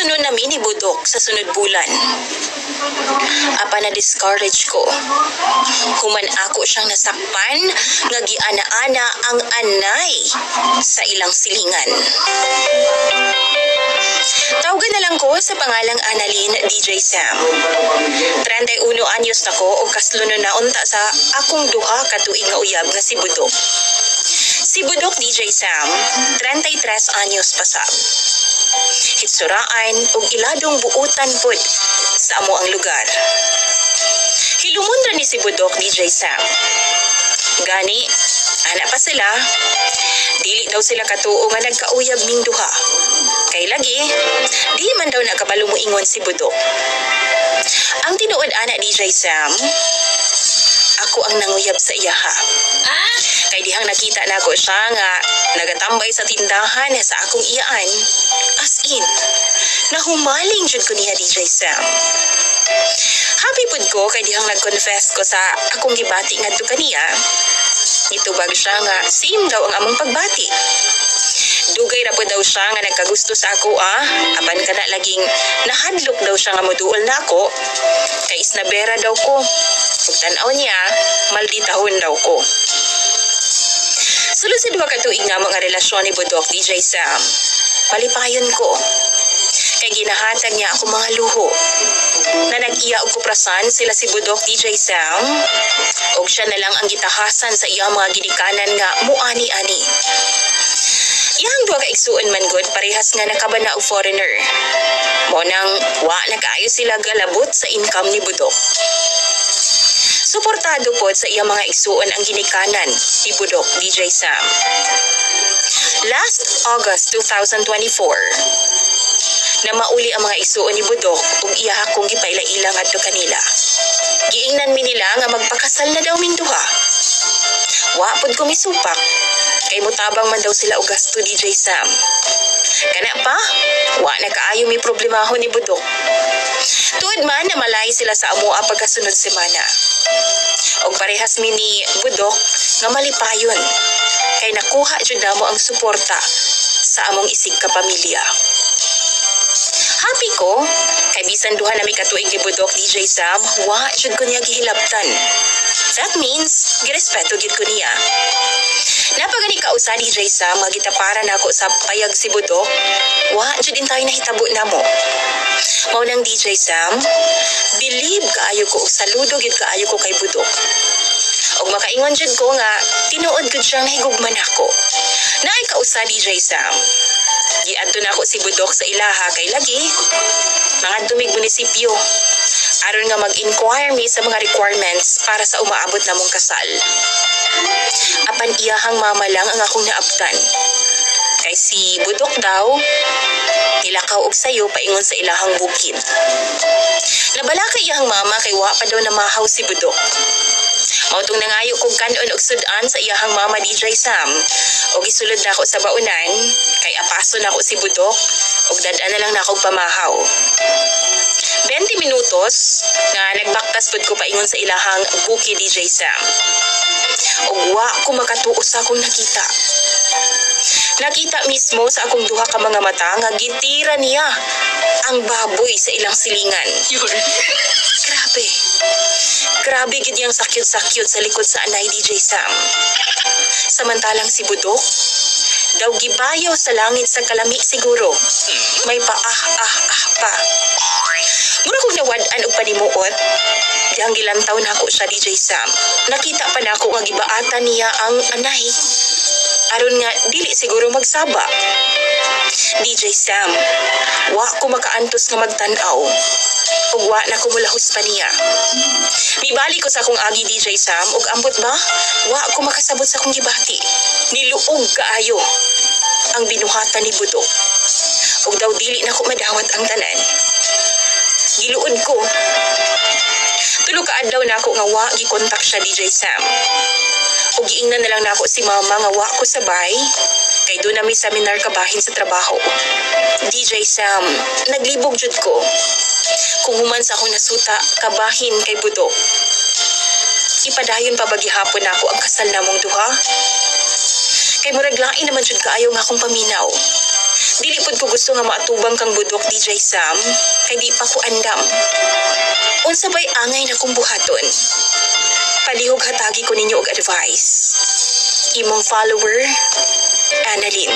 igsunon nami ni Budok sa sunod bulan. Apa na discourage ko. Human ako siyang nasakpan nga giana-ana ang anay sa ilang silingan. Tawagan na lang ko sa pangalang Annalyn DJ Sam. 31 anyos na ko o kasluno na unta sa akong duha ka tuig nga uyab nga si Budok. Si Budok DJ Sam, 33 anyos pasab. Hitsuraan ug iladong buutan pod sa amo ang lugar. Hilumon ra ni si Budok DJ Sam. Gani, ana pa sila. Dili daw sila katuo nga nagkauyab ning duha. Kay lagi, di man daw nakabalo mo ingon si Budok. Ang tinuod ana DJ Sam, ako ang nanguyab sa iyaha. Kay dihang nakita na ko siya nga nagatambay sa tindahan sa akong iyaan. As in, nahumaling jud ko niya DJ Sam. Happy pud ko kay dihang nag-confess ko sa akong gibati ngadto kaniya. Nitubag siya nga same daw ang among pagbati. Dugay ra po daw siya nga nagkagusto sa ako apan kana laging nahadlok daw siya nga moduol na ako kay isnabera daw ko. Ug tan-aw niya malditahon daw ko. Sulod sa duha ka tuig nga mga relasyon ni Budok DJ Sam, palipayon ko. Kay ginahatag niya ako mga luho. Na nag-iya og kuprasan sila si Budok DJ Sam ug siya na lang ang gitahasan sa iyang mga ginikanan nga muani-ani. Iyang duha ka igsuon man gud parehas nga nakabana og foreigner. Mo nang wa na kaayo sila galabot sa income ni Budok. Suportado pod sa iyang mga igsuon ang ginikanan ni Budok DJ Sam. Last August 2024, na mauli ang mga igsuon ni Budok ug iya akong gipailaila ngadto kanila. Giingnan mi nila nga magpakasal na daw ming duha. Wa pod ko misupak kay mutabang man daw sila og gasto DJ Sam. Kana pa, wa na kaayo mi problemahon ni Budok. Tuod man na malay sila sa amoa pagkasunod semana. Og parehas mi ni Budok nga malipayon kay nakuha jud namo ang suporta sa among isig ka pamilya. Happy ko kay bisan duha na mi katuig ni Budok DJ Sam, wa jud ko niya gihilabtan. That means girespeto gid ko niya. Napagani ka usa DJ Sam nga gitaparan nako sa payag si Budok, wa jud intay nahitabo namo. Mao nang DJ Sam, believe kaayo ko ug saludo gid kaayo ko kay Budok. Og makaingon jud ko nga tinuod gud siyang nahigugman ako. Naay ka usa DJ Sam. Giadto na ako si Budok sa ilaha kay lagi mga dumig munisipyo aron nga mag-inquire mi sa mga requirements para sa umaabot namong kasal. Apan iyahang mama lang ang akong naabtan. Kay si Budok daw nilakaw og sayo paingon sa ilahang bukid. Nabala kay iyahang mama kay wa pa daw na mahaw si Budok. Mautong nangayo kong kanon og sudan sa iyahang mama DJ Sam og gisulod na ako sa baunan kay apaso na ako si Budok og dadaan na lang na akong pamahaw. 20 minutos nga nagbaktas pud ko paingon sa ilahang bukid DJ Sam. Og wa ko makatuo sa akong nakita. Nakita mismo sa akong duha ka mga mata nga gitira niya ang baboy sa ilang silingan. Grabe. Grabe gid yang sakyot-sakyot sa likod sa anay DJ Sam. Samantalang si Budok daw gibayaw sa langit sa kalami siguro. May paah-ah-ah pa. Mura kong nawad-an og panimuot. Diyang gilantaw na ako siya DJ Sam. Nakita pa na ako nga gibaatan niya ang anay. Aron nga dili siguro magsaba. DJ Sam, wa ko makaantos nga magtan-aw. Ug wa na ko mulahos pa niya. Mibali ko sa akong agi DJ Sam ug ambot ba? Wa ko makasabot sa akong gibati. Niluog kaayo ang binuhatan ni Budok. Ug daw dili na ko madawat ang tanan. Giluod ko. Tulo ka adlaw na ako nga wa gikontak siya DJ Sam. Ug giingnan na lang nako si mama nga wa ko sabay kay do na may seminar kabahin sa trabaho. DJ Sam, naglibog jud ko. Kung human sa akong nasuta kabahin kay Budok. Ipadayon pa bagihapon nako ang kasal namong duha. Kay murag lain naman jud kaayo nga akong paminaw. Dili pod ko gusto nga maatubang kang budok DJ Sam, kay di pa ko andam. Unsa bay angay na kong buhaton? Palihog hatagi ko ninyo og advice. Imong follower, Annalyn.